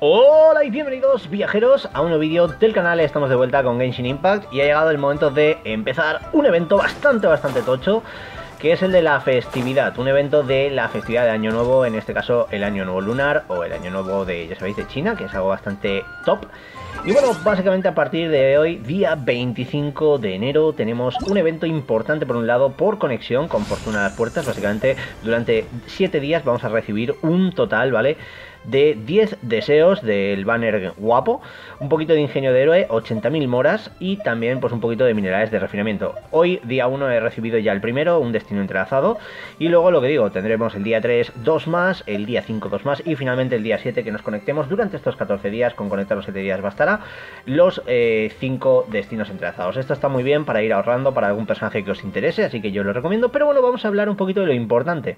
Hola y bienvenidos viajeros a un nuevo vídeo del canal. Estamos de vuelta con Genshin Impact y ha llegado el momento de empezar un evento bastante tocho, que es el de la festividad, un evento de la festividad de Año Nuevo, en este caso el Año Nuevo Lunar o el Año Nuevo de, ya sabéis, de China, que es algo bastante top. Y bueno, básicamente a partir de hoy, día 25 de enero, tenemos un evento importante por un lado por conexión con Fortuna a las puertas. Básicamente durante 7 días vamos a recibir un total, ¿vale?, de 10 deseos del banner guapo, un poquito de ingenio de héroe, 80.000 moras y también pues un poquito de minerales de refinamiento. Hoy, día 1, he recibido ya el primero, un destino entrelazado, y luego lo que digo, tendremos el día 3 2 más, el día 5 2 más y finalmente el día 7 que nos conectemos durante estos 14 días. Con conectar los 7 días bastará los 5 destinos entrelazados. Esto está muy bien para ir ahorrando para algún personaje que os interese, así que yo lo recomiendo. Pero bueno, vamos a hablar un poquito de lo importante.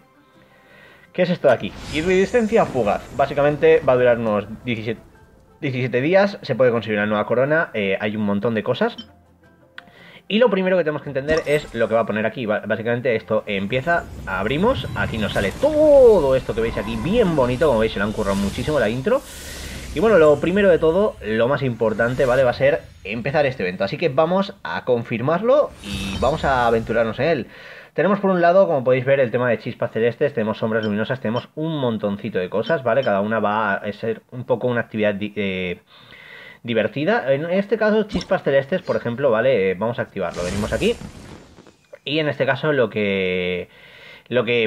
¿Qué es esto de aquí? Iridiscencia Fugaz. Básicamente va a durar unos 17 días. Se puede conseguir una nueva corona. Hay un montón de cosas. Y lo primero que tenemos que entender es lo que va a poner aquí. Básicamente esto empieza, abrimos, aquí nos sale todo esto que veis aquí, bien bonito. Como veis, se le han currado muchísimo la intro. Y bueno, lo primero de todo, lo más importante, ¿vale?, va a ser empezar este evento. Así que vamos a confirmarlo y vamos a aventurarnos en él. Tenemos por un lado, como podéis ver, el tema de chispas celestes, tenemos sombras luminosas, tenemos un montoncito de cosas, ¿vale? Cada una va a ser un poco una actividad divertida. En este caso, chispas celestes, por ejemplo, ¿vale? Vamos a activarlo. Venimos aquí y en este caso lo que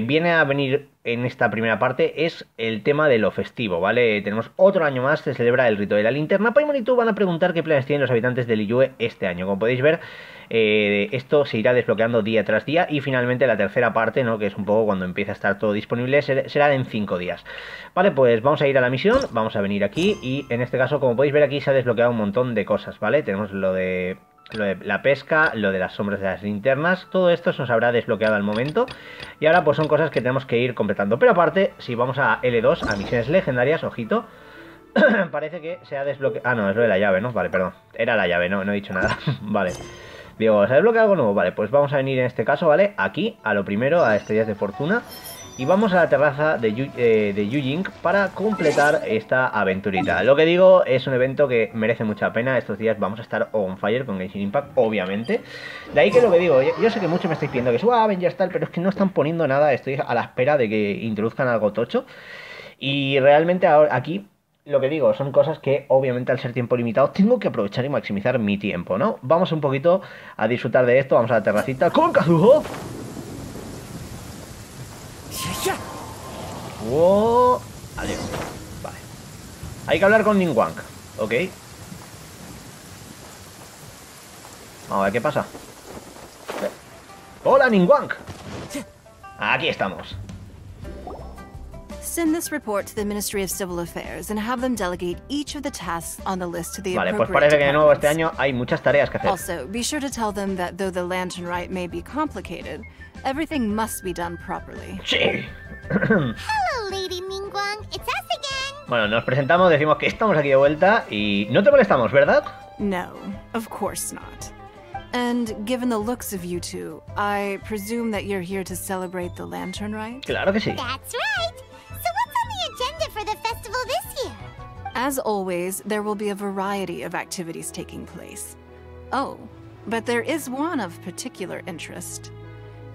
viene a venir en esta primera parte es el tema de lo festivo, ¿vale? Tenemos otro año más, se celebra el rito de la linterna. Paimon y tú van a preguntar qué planes tienen los habitantes de Liyue este año. Como podéis ver, esto se irá desbloqueando día tras día y finalmente la tercera parte, ¿no?, que es un poco cuando empieza a estar todo disponible, será en 5 días. Vale, pues vamos a ir a la misión, vamos a venir aquí y en este caso, como podéis ver, aquí se ha desbloqueado un montón de cosas, ¿vale? Tenemos lo de la pesca, lo de las sombras de las linternas, todo esto se nos habrá desbloqueado al momento. Y ahora pues son cosas que tenemos que ir completando. Pero aparte, si vamos a L2, a misiones legendarias, ojito, parece que se ha desbloqueado... Ah, no, es lo de la llave, ¿no? Vale, perdón. Era la llave, no he dicho nada. Vale. Digo, ¿se ha desbloqueado algo nuevo? Vale, pues vamos a venir en este caso, ¿vale? Aquí, a lo primero, a Estrellas de Fortuna. Y vamos a la terraza de Yujing para completar esta aventurita. Lo que digo, es un evento que merece mucha pena. Estos días vamos a estar on fire con Genshin Impact, obviamente. De ahí que lo que digo, yo sé que muchos me estáis pidiendo que suba Avengers tal, pero es que no están poniendo nada. Estoy a la espera de que introduzcan algo tocho. Y realmente ahora aquí, lo que digo, son cosas que obviamente al ser tiempo limitado tengo que aprovechar y maximizar mi tiempo, ¿no? Vamos un poquito a disfrutar de esto. Vamos a la terracita con Kazuho. ¡Wow! Adiós. Vale. Hay que hablar con Ninguang. Ok. Vamos a ver qué pasa. ¡Hola, Ninguang! Aquí estamos. Send this report to the Ministry of Civil Affairs and have them delegate each of the tasks on the list to the Vale, pues appropriate parece que de nuevo este departments. año hay muchas tareas que hacer. Also, be sure to tell them that though the lantern rite may be complicated, everything must be done properly. Sí. Hello, Lady Ninguang. It's us again. Bueno, nos presentamos, decimos que estamos aquí de vuelta y no te molestamos, ¿verdad? No, of course not. And given the looks of you two, I presume that you're here to celebrate the lantern rite? Claro que sí. That's right. So what's on the agenda for the festival this year? As always, there will be a variety of activities taking place. Oh, but there is one of particular interest.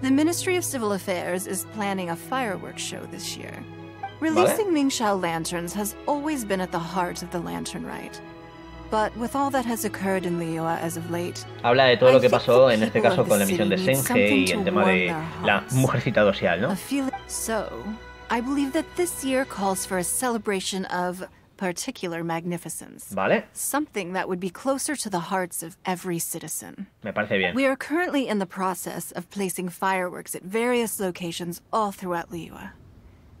The Ministry of Civil Affairs is planning a fireworks show this year. Releasing Mingxiao lanterns has always been at the heart of the lantern rite. But with all that has occurred in Liyue as of late, habla de todo lo que pasó en este caso con la misión de Shenhe y el tema de la mujercita dosial, ¿no? So, I believe that this year calls for a celebration of particular magnificence. Vale. Something that would be closer to the hearts of every citizen. Me parece bien. We are currently in the process of placing fireworks at various locations all throughout Liyue.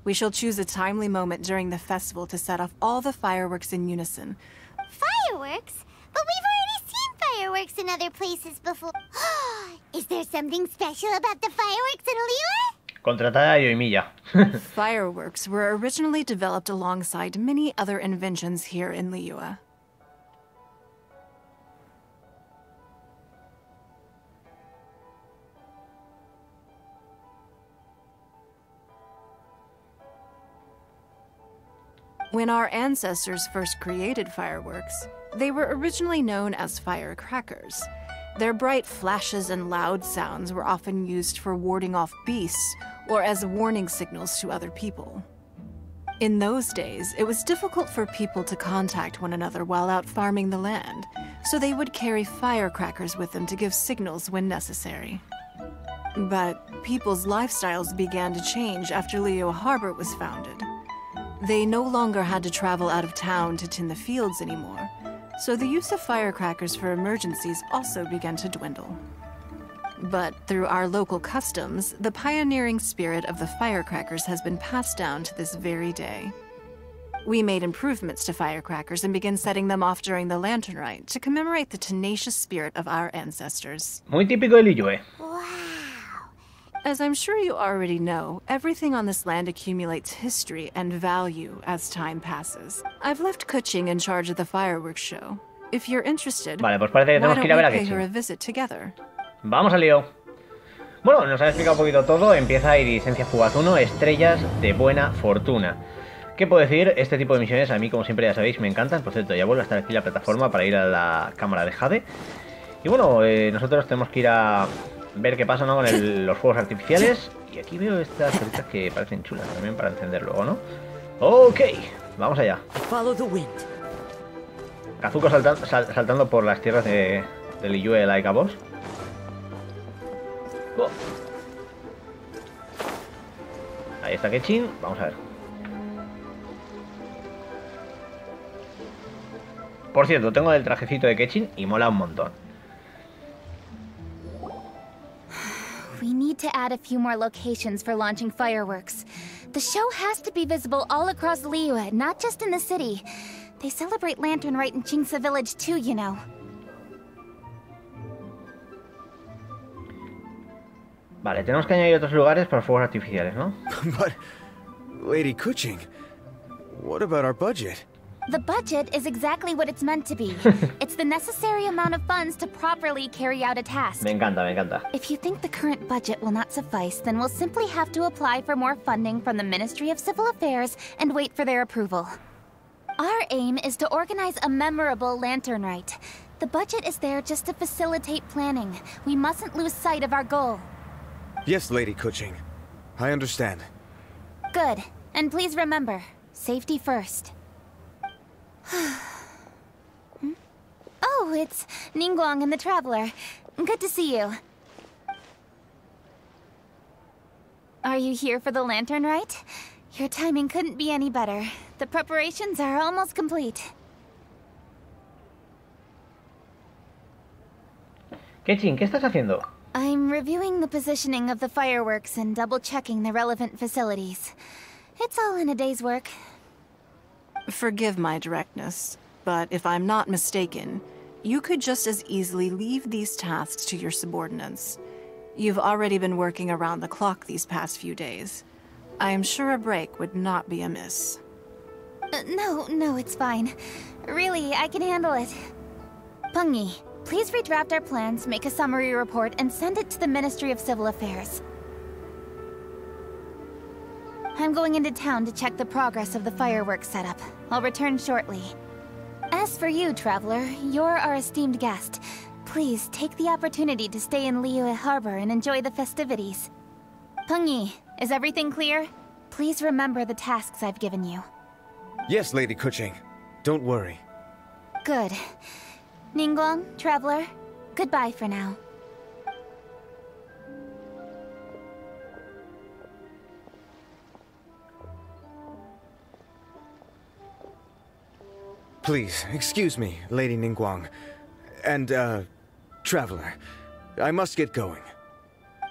We shall choose a timely moment during the festival to set off all the fireworks in unison. Fireworks? But we've already seen fireworks in other places before. Is there something special about the fireworks in Liyue? Contratada a Yoimiya. Fireworks were originally developed alongside many other inventions here in Liyue. When our ancestors first created fireworks, they were originally known as firecrackers. Their bright flashes and loud sounds were often used for warding off beasts or as warning signals to other people. In those days, it was difficult for people to contact one another while out farming the land, so they would carry firecrackers with them to give signals when necessary. But people's lifestyles began to change after Liyue Harbor was founded. They no longer had to travel out of town to tin the fields anymore, so the use of firecrackers for emergencies also began to dwindle. But through our local customs, the pioneering spirit of the firecrackers has been passed down to this very day. We made improvements to firecrackers and began setting them off during the Lantern Rite to commemorate the tenacious spirit of our ancestors. Muy típico de Liyue. Wow. As I'm sure you already know, everything on this land accumulates history and value as time passes. I've left Kuching in charge of the fireworks show. If you're interested, Vale, pues parece que why tenemos que don't ir a we ver a pay her a Genshin. visit together? Vamos al lío. Bueno, nos han explicado un poquito todo. Empieza Iridiscencia Fugaz 1, Estrellas de Buena Fortuna. ¿Qué puedo decir? Este tipo de misiones a mí, como siempre ya sabéis, me encantan. Por cierto, ya vuelvo a estar aquí en la plataforma para ir a la cámara de Jade. Y bueno, nosotros tenemos que ir a ver qué pasa, ¿no? Con los fuegos artificiales. Y aquí veo estas cositas que parecen chulas también para encender luego, ¿no? Ok, vamos allá. Kazuko saltando por las tierras de Liyue like a boss. Oh. Ahí está Genshin, vamos a ver. Por cierto, tengo el trajecito de Genshin y mola un montón. We need to add a few more locations for launching fireworks. The show has to be visible all across Liyue, not just in the city. They celebrate Lantern Rite in Jingsa Village too, you know. Vale, tenemos que añadir otros lugares para fuegos artificiales, ¿no? But, Lady Kuching, what about our budget? The budget is exactly what it's meant to be. It's the necessary amount of funds to properly carry out a task. Me encanta, me encanta. If you think the current budget will not suffice, then we'll simply have to apply for more funding from the Ministry of Civil Affairs and wait for their approval. Our aim is to organize a memorable Lantern Rite. The budget is there just to facilitate planning. We mustn't lose sight of our goal. Yes, Lady Kuching. I understand. Good. And please remember, safety first. Oh, it's Ninguang and the Traveler. Good to see you. Are you here for the Lantern Rite? Your timing couldn't be any better. The preparations are almost complete. Genshin, ¿qué estás haciendo? I'm reviewing the positioning of the fireworks and double-checking the relevant facilities. It's all in a day's work. Forgive my directness, but if I'm not mistaken, you could just as easily leave these tasks to your subordinates. You've already been working around the clock these past few days. I am sure a break would not be amiss. No, it's fine. Really, I can handle it. Pengyi, please redraft our plans, make a summary report, and send it to the Ministry of Civil Affairs. I'm going into town to check the progress of the fireworks setup. I'll return shortly. As for you, Traveler, you're our esteemed guest. Please take the opportunity to stay in Liyue Harbor and enjoy the festivities. Pengyi, is everything clear? Please remember the tasks I've given you. Yes, Lady Kuching. Don't worry. Good. Ninguang, Traveler, goodbye for now. Please, excuse me, Lady Ninguang. And, Traveler. I must get going.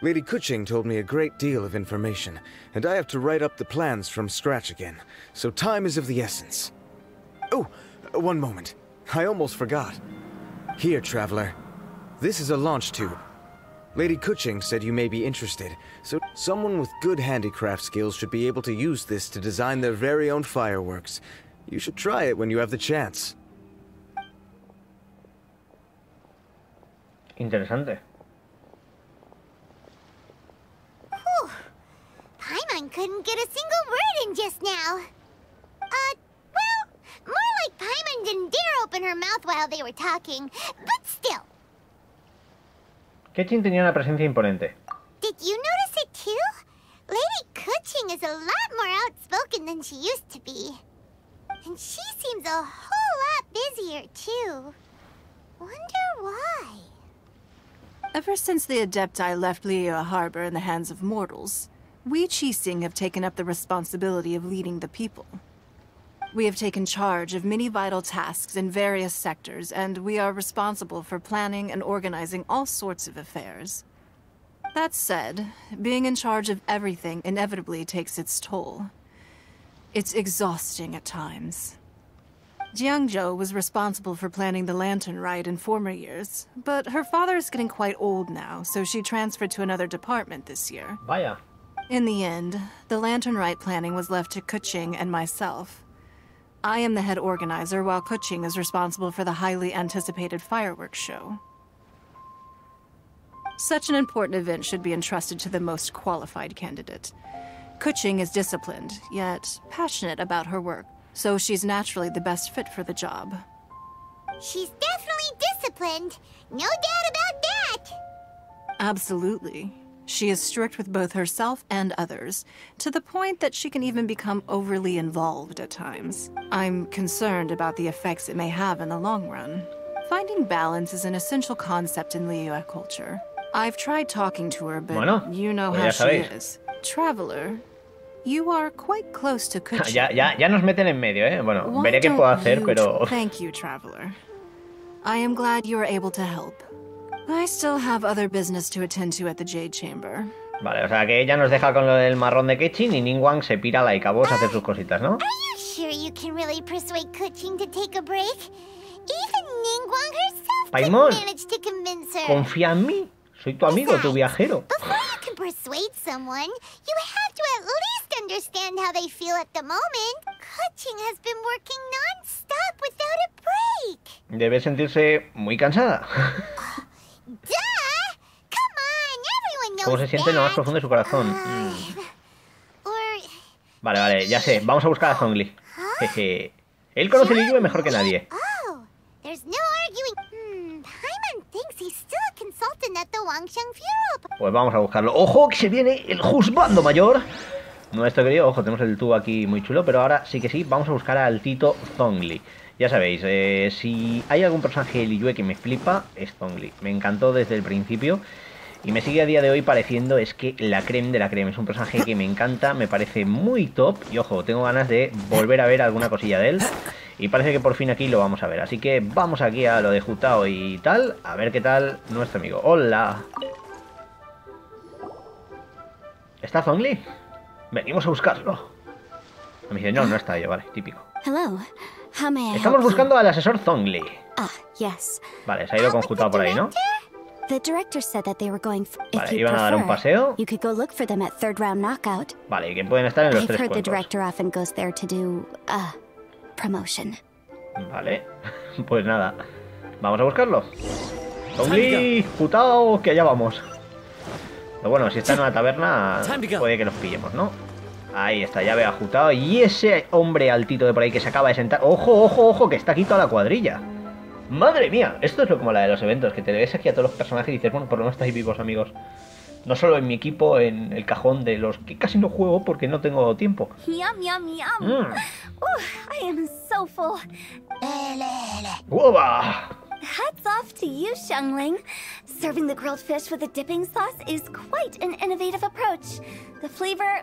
Lady Kuching told me a great deal of information, and I have to write up the plans from scratch again, so time is of the essence. Oh, one moment. I almost forgot. Here, Traveler. This is a launch tube. Lady Kuching said you may be interested, so someone with good handicraft skills should be able to use this to design their very own fireworks. You should try it when you have the chance. Interesante. Whew. Paimon couldn't get a single word in just now. woman didn't dare open her mouth while they were talking, but still. Keqing tenía una presencia imponente. Did you notice it too? Lady Kuching is a lot more outspoken than she used to be. And she seems a whole lot busier too. Wonder why? Ever since the Adepti left Liyue Harbor in the hands of mortals, we Qixing have taken up the responsibility of leading the people. We have taken charge of many vital tasks in various sectors, and we are responsible for planning and organizing all sorts of affairs. That said, being in charge of everything inevitably takes its toll. It's exhausting at times. Jiangzhou was responsible for planning the Lantern Rite in former years, but her father is getting quite old now, so she transferred to another department this year. Vaya. In the end, the Lantern Rite planning was left to Kuching and myself. I am the head organizer, while Kuching is responsible for the highly anticipated fireworks show. Such an important event should be entrusted to the most qualified candidate. Kuching is disciplined, yet passionate about her work, so she's naturally the best fit for the job. She's definitely disciplined. No doubt about that. Absolutely. She is strict with both herself and others, to the point that she can even become overly involved at times. I'm concerned about the effects it may have in the long run. Finding balance is an essential concept in Liyue culture. I've tried talking to her, but you know how she is. Traveler, you are quite close to Kuching. ya nos meten en medio, ¿eh? Bueno, veré qué puedo hacer, pero... Thank you, Traveler. I am glad you are able to help. I still have other business to attend to at the Jade Chamber. Vale, o sea que ella nos deja con lo del marrón de Keqing y Ninguang se pira like a vos a hacer sus cositas, ¿no? Are you sure you can really persuade Kuching to take a break? Even Ninguang herself Paimon, couldn't manage to convince her. confía en mí. Soy tu amigo, tu viajero. Before you can persuade someone, you have to at least understand how they feel at the moment. Kuching has been working non-stop without a break. Debe sentirse muy cansada. Duh! Come on, everyone knows ¿Cómo se siente en lo más profundo de su corazón? Vale, ya sé. Vamos a buscar a Zhongli. Jeje. Él conoce Liyue mejor que nadie. Oh, there's no arguing. Paimon thinks he's still a consultant at the Wangsheng Funeral. Pues vamos a buscarlo. ¡Ojo, que se viene el juzgando mayor! Nuestro querido, ojo, tenemos el tubo aquí muy chulo, pero ahora sí que sí, vamos a buscar al Tito Zhongli. Ya sabéis, si hay algún personaje de Liyue que me flipa, es Zhongli. Me encantó desde el principio y me sigue a día de hoy pareciendo, es que la creme de la creme. Es un personaje que me encanta, me parece muy top y ojo, tengo ganas de volver a ver alguna cosilla de él. Y parece que por fin aquí lo vamos a ver. Así que vamos aquí a lo de Jutao y tal, a ver qué tal nuestro amigo. ¡Hola! ¿Está Zhongli? Venimos a buscarlo. Me dice, no está yo, vale, típico. Hello. How may I Estamos buscando al asesor Zhongli. Yes. Vale, se ha ido con Jutao por ahí, ¿no? The director said that they were going for, Vale, iban a dar un paseo. You could go look for them at third round knockout. Vale, y que pueden estar en los I've tres heard the cuerpos. director often goes there to do promotion. Vale, pues nada. Vamos a buscarlo. Zhongli, Jutao, que allá vamos. Pero bueno, si está en una taberna, puede que los pillemos, ¿no? Ahí está, ya veo a Jutao. Y ese hombre altito de por ahí que se acaba de sentar. ¡Ojo, ojo, ojo! Que está aquí toda la cuadrilla. ¡Madre mía! Esto es lo como la de los eventos, que te ves aquí a todos los personajes y dices, bueno, por lo menos estáis vivos, amigos. No solo en mi equipo, en el cajón de los que casi no juego porque no tengo tiempo. Yum, yum, yum. I am so full. ¡Uva! Hats off to you, Xiangling. Serving the grilled fish with a dipping sauce is quite an innovative approach. The flavor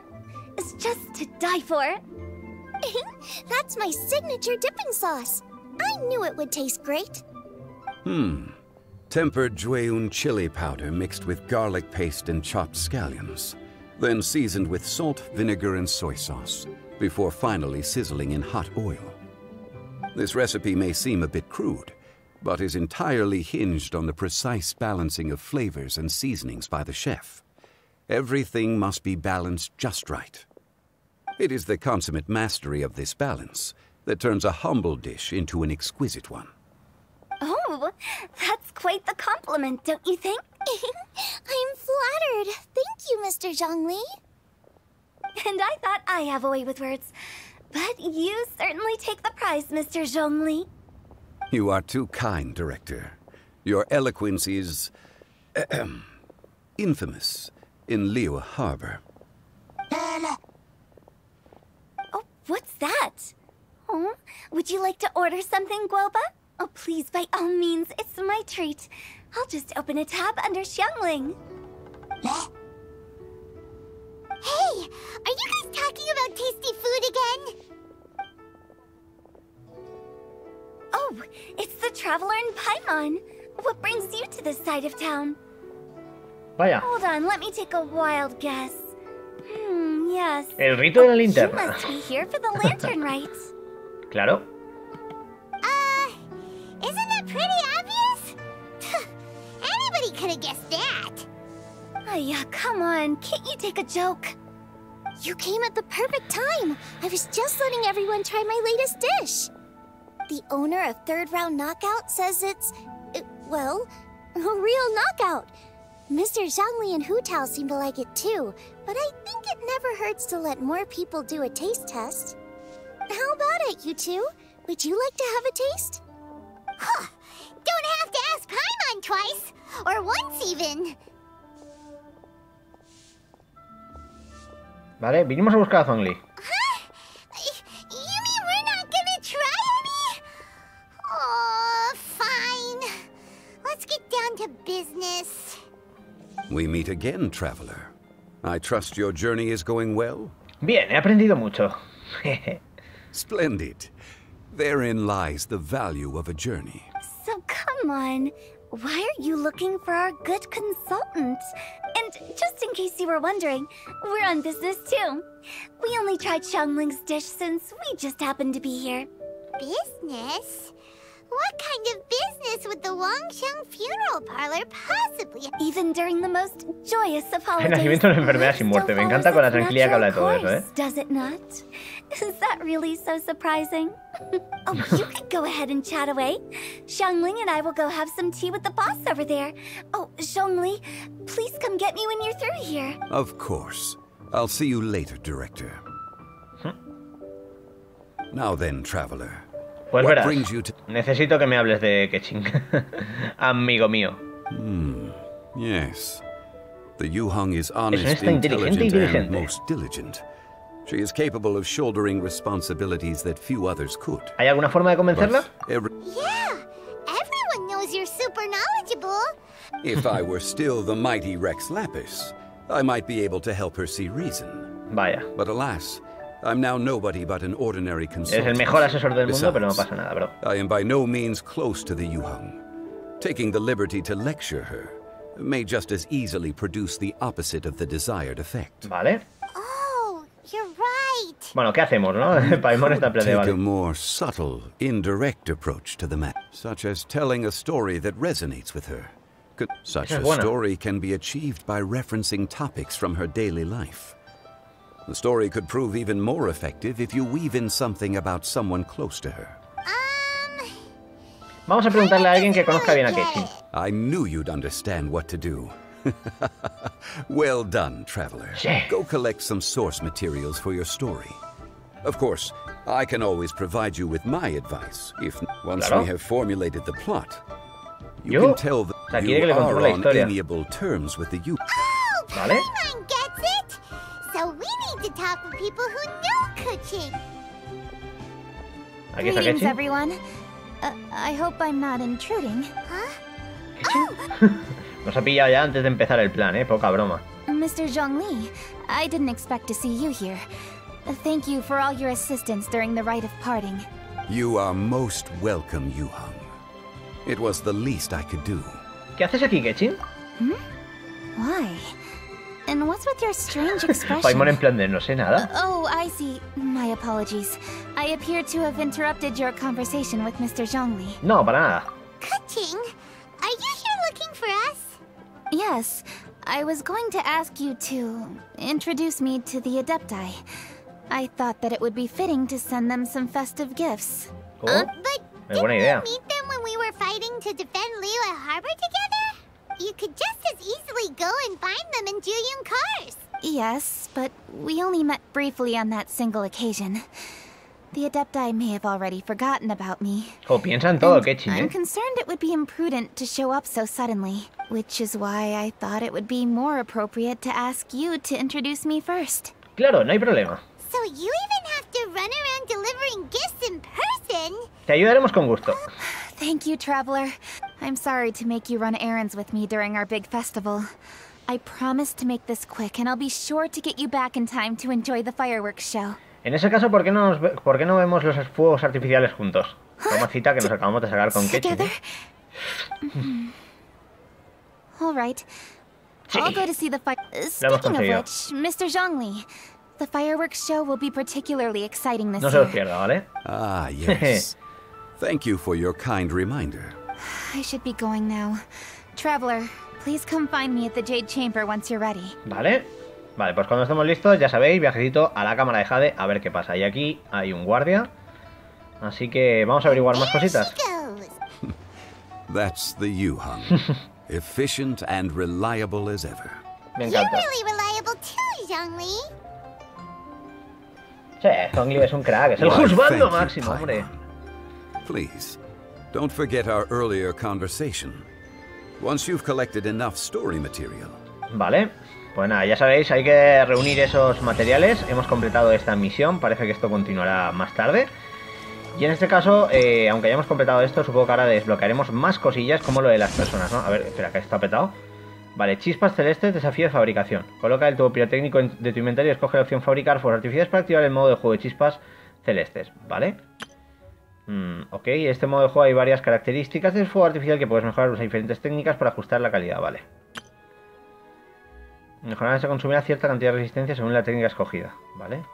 is just to die for. That's my signature dipping sauce. I knew it would taste great. Tempered Jueyun chili powder mixed with garlic paste and chopped scallions, then seasoned with salt, vinegar, and soy sauce, before finally sizzling in hot oil. This recipe may seem a bit crude, but is entirely hinged on the precise balancing of flavors and seasonings by the chef. Everything must be balanced just right. It is the consummate mastery of this balance that turns a humble dish into an exquisite one. Oh, that's quite the compliment, don't you think? I'm flattered. Thank you, Mr. Zhongli. And I thought I have a way with words. But you certainly take the prize, Mr. Zhongli. You are too kind, Director. Your eloquence is infamous in Liyue Harbor. Oh, what's that? Oh, would you like to order something, Guoba? Oh, please, by all means, it's my treat. I'll just open a tab under Xiangling. Hey, are you guys talking about tasty food again? Oh, it's the Traveler in Paimon. What brings you to this side of town? Vaya. Hold on, let me take a wild guess. Yes. El Rito de la You Linterna. must be here for the lantern rites. Claro. Isn't that pretty obvious? Anybody could have guessed that. Oh yeah, come on, can't you take a joke? You came at the perfect time. I was just letting everyone try my latest dish. The owner of Third Round Knockout says it's, well, a real knockout. Mr. Zhangli and Hu Tao seem to like it too, but I think it never hurts to let more people do a taste test. How about it, you two? Would you like to have a taste? Huh. Don't have to ask Paimon twice, or once even. Vale, vinimos a buscar a Zhongli. Huh? You mean we're not gonna try any? Oh, fine. Let's get down to business. We meet again, Traveler. I trust your journey is going well? Bien, he aprendido mucho. Splendid. Therein lies the value of a journey. So come on, why are you looking for our good consultant? And just in case you were wondering, we're on business too. We only tried Xiangling's dish since we just happened to be here. Business? What kind of business would the Wangsheng funeral parlor possibly have? Even during the most joyous of El holidays, nacimiento de una enfermedad sin muerte. Me encanta con la tranquilidad que habla de todo eso, ¿eh? Does it not? Is that really so surprising? Oh, you could go ahead and chat away. Xiangling and I will go have some tea with the boss over there. Oh, Zhongli, please come get me when you're through here. Of course. I'll see you later, Director. Now then, Traveler. Pues What verás, brings you to... necesito que me hables de Keqing. Amigo mío. Yes. The Yuhang is honest, está inteligente y intelligent, diligente. and most diligent. She is capable of shouldering responsibilities that few others could. ¿Hay alguna forma de convencerla? But Yeah, everyone knows you're super knowledgeable. if I were still the mighty Rex Lapis, I might be able to help her see reason. Vaya. But alas, I'm now nobody but an ordinary Eres consultant. el mejor asesor del mundo, pero no Besides, pasa nada, bro. I am by no means close to the Yuhang. Taking the liberty to lecture her may just as easily produce the opposite of the desired effect. Vale. Oh, you're right. Bueno, ¿qué hacemos, no? Paimon está en plan de Take a vale. more subtle, indirect approach to the matter, such as telling a story that resonates with her. Such Esa es a buena. story can be achieved by referencing topics from her daily life. The story could prove even more effective if you weave in something about someone close to her. Vamos a preguntarle a alguien que conozca bien a Keqing. I knew you'd understand what to do. Well done, Traveler. Sí. Go collect some source materials for your story. Of course, I can always provide you with my advice. If once Claro. we have formulated the plot, you Yo. can tell that O sea, quiere que you le contemos are la on historia. amiable terms with the youth. Oh, Vale. Paimon gets it. So we need to talk with people who know Kuching. Aquí está Greetings, Keqing. everyone. I hope I'm not intruding. Nos ha pillado ya antes de empezar el plan, poca broma. Mr. Zhongli, I didn't expect to see you here. Thank you for all your assistance during the rite of parting. You are most welcome, Yuhang. It was the least I could do. ¿Qué haces aquí, Keqing? Why? And what's with your strange expression? Paimon en plan de no sé nada. Oh, I see. My apologies. I appear to have interrupted your conversation with Mr. Zhongli. No, para nada. Kuching, are you here looking for us? Yes, I was going to ask you to introduce me to the Adepti. I thought that it would be fitting to send them some festive gifts. Oh, But es buena didn't idea. we meet them when we were fighting to defend Liyue Harbor together? You could just as easily go and find them in Juyun cars. Yes, but we only met briefly on that single occasion. The Adepti may have already forgotten about me. Oh, piensa en todo, And Ketchin, I'm concerned it would be imprudent to show up so suddenly, which is why I thought it would be more appropriate to ask you to introduce me first. Claro, no hay problema. So you even have to run around delivering gifts in person? Te ayudaremos con gusto. Thank you, Traveler. I'm sorry to make you run errands with me during our big festival. I promise to make this quick, and I'll be sure to get you back in time to enjoy the fireworks show. En ese caso, ¿por qué no vemos los fuegos artificiales juntos? Toma cita que nos acabamos de sacar con Ketchin, ¿eh? All right. Sí. I'll go to see the fire. Speaking of which, Mr. Zhongli, the fireworks show will be particularly exciting this No se os year. pierda, ¿vale? Ah, yes. Thank you for your kind reminder. I should be going now. Traveler, please come find me at the Jade Chamber once you're ready. Vale. Vale, pues cuando estemos listos, ya sabéis, viajecito a la cámara de Jade a ver qué pasa. Y aquí hay un guardia. Así que vamos a averiguar más cositas. That's the Yuhang. Efficient and reliable as ever. Me You're encanta. really reliable too, Zhongli. Sí, Zhongli es un crack, es el Why, juzgando thank you, máximo, hombre. Paimon. Please, don't forget our earlier conversation. Once you've collected enough story material. Vale, pues nada, ya sabéis, hay que reunir esos materiales. Hemos completado esta misión, parece que esto continuará más tarde. Y en este caso, aunque hayamos completado esto, supongo que ahora desbloquearemos más cosillas como lo de las personas, ¿no? A ver, espera, que está petado. Vale, chispas celestes, desafío de fabricación. Coloca el tubo pirotécnico de tu inventario y escoge la opción fabricar fuegos artificiales para activar el modo de juego de chispas celestes, ¿vale? Ok, en este modo de juego hay varias características del fuego artificial que puedes mejorar, usar diferentes técnicas para ajustar la calidad, ¿vale? Mejorar se consumirá cierta cantidad de resistencia según la técnica escogida, ¿vale?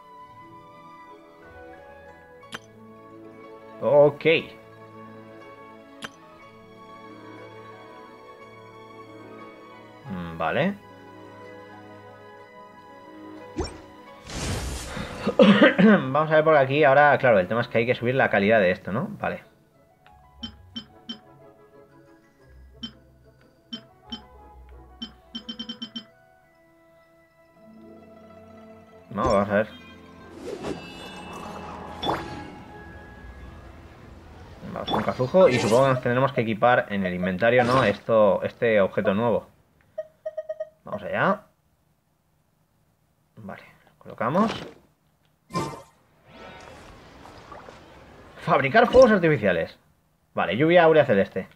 Ok. Vale. Vamos a ver por aquí. Ahora, claro, el tema es que hay que subir la calidad de esto, ¿no? Vale. No, vamos a ver. Vamos con Kazujo y supongo que nos tendremos que equipar en el inventario, ¿no? Este objeto nuevo. Vamos allá. Vale, lo colocamos. Fabricar fuegos artificiales. Vale, lluvia áurea celeste.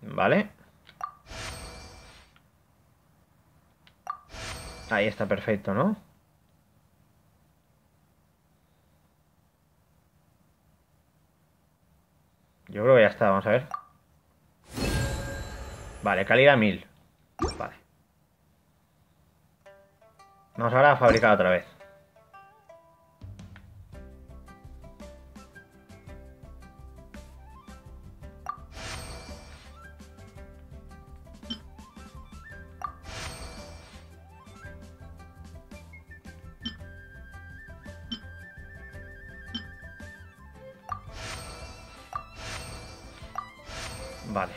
Vale. Ahí está perfecto, ¿no? Yo creo que ya está, vamos a ver. Vale, calidad 1000. Vale. Vamos ahora a fabricar otra vez. Vale.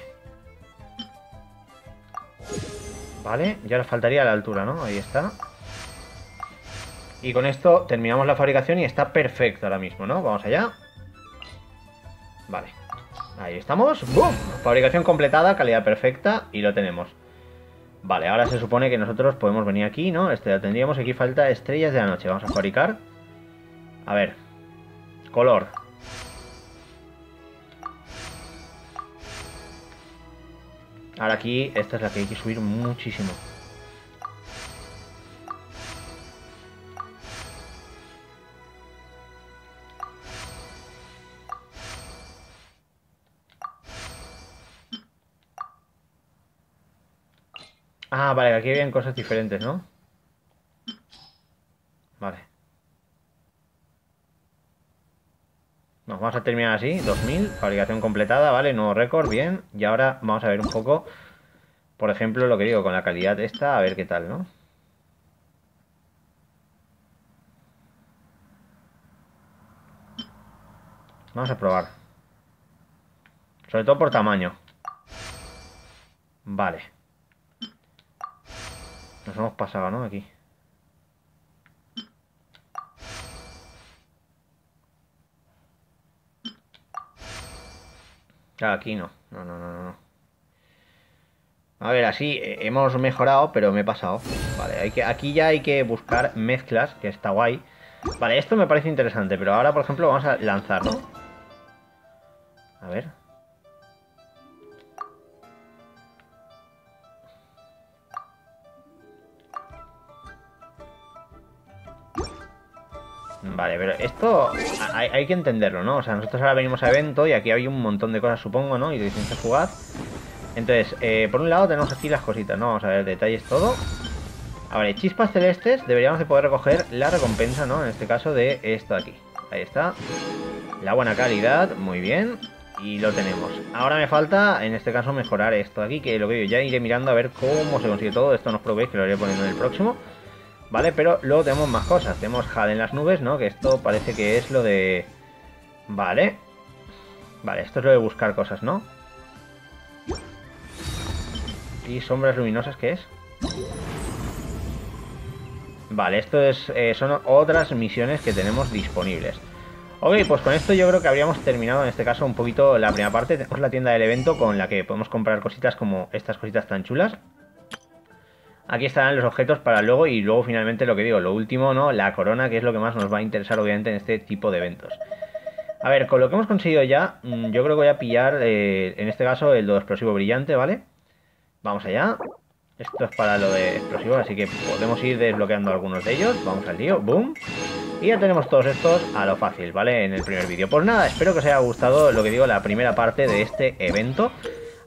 Vale, ya nos faltaría la altura, ¿no? Ahí está. Y con esto terminamos la fabricación y está perfecto ahora mismo, ¿no? Vamos allá. Vale. Ahí estamos. ¡Bum! Fabricación completada, calidad perfecta y lo tenemos. Vale, ahora se supone que nosotros podemos venir aquí, ¿no? Este ya tendríamos. Aquí falta estrellas de la noche. Vamos a fabricar. A ver. Color. Ahora aquí, esta es la que hay que subir muchísimo. Ah, vale, aquí habían cosas diferentes, ¿no? Vale. Nos vamos a terminar así, 2000, fabricación completada, vale, nuevo récord, bien. Y ahora vamos a ver un poco, por ejemplo, lo que digo, con la calidad esta, a ver qué tal, ¿no? Vamos a probar. Sobre todo por tamaño. Vale. Nos hemos pasado, ¿no? Aquí. Claro, aquí no. No. A ver, así hemos mejorado, pero me he pasado. Vale, aquí ya hay que buscar mezclas, que está guay. Vale, esto me parece interesante, pero ahora, por ejemplo, vamos a lanzar, ¿no? A ver. Vale, pero esto hay que entenderlo, ¿no? O sea, nosotros ahora venimos a evento y aquí hay un montón de cosas, supongo, ¿no? Iridiscencia Fugaz. Entonces, por un lado tenemos aquí las cositas, ¿no? Vamos a ver detalles todo. A ver, chispas celestes, deberíamos de poder recoger la recompensa, ¿no? En este caso de esto de aquí. Ahí está. La buena calidad, muy bien. Y lo tenemos. Ahora me falta, en este caso, mejorar esto de aquí, que lo que yo ya iré mirando a ver cómo se consigue todo. Esto no os preocupéis, que lo iré poniendo en el próximo. Vale, pero luego tenemos más cosas. Tenemos jade en las nubes, ¿no? Que esto parece que es lo de... Vale. Vale, esto es lo de buscar cosas, ¿no? ¿Y sombras luminosas qué es? Vale, esto es, son otras misiones que tenemos disponibles. Ok, pues con esto yo creo que habríamos terminado en este caso un poquito la primera parte. Tenemos la tienda del evento con la que podemos comprar cositas como estas cositas tan chulas. Aquí estarán los objetos para luego y luego finalmente lo que digo, lo último, ¿no? La corona, que es lo que más nos va a interesar obviamente en este tipo de eventos. A ver, con lo que hemos conseguido ya, yo creo que voy a pillar, en este caso, el de explosivo brillante, ¿vale? Vamos allá. Esto es para lo de explosivos, así que podemos ir desbloqueando algunos de ellos. Vamos al lío, boom. Y ya tenemos todos estos a lo fácil, ¿vale? En el primer vídeo. Pues nada, espero que os haya gustado lo que digo, la primera parte de este evento.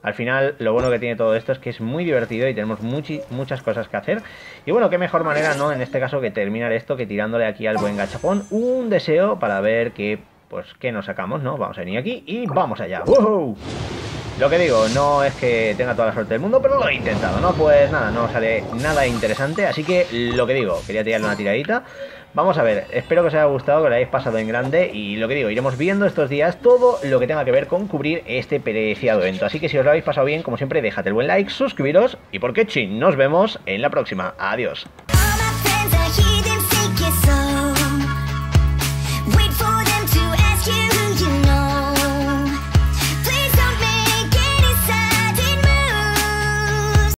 Al final, lo bueno que tiene todo esto es que es muy divertido y tenemos muchas cosas que hacer. Y bueno, qué mejor manera, ¿no? En este caso que terminar esto que tirándole aquí al buen gachapón un deseo para ver qué nos sacamos, ¿no? Vamos a venir aquí y vamos allá. ¡Wow! Lo que digo, no es que tenga toda la suerte del mundo, pero lo he intentado, ¿no? Pues nada, no sale nada interesante, así que lo que digo, quería tirarle una tiradita. Vamos a ver, espero que os haya gustado, que lo hayáis pasado en grande y lo que digo, iremos viendo estos días todo lo que tenga que ver con cubrir este preciado evento. Así que si os lo habéis pasado bien, como siempre, dejad el buen like, suscribiros y por qué chin, nos vemos en la próxima. Adiós.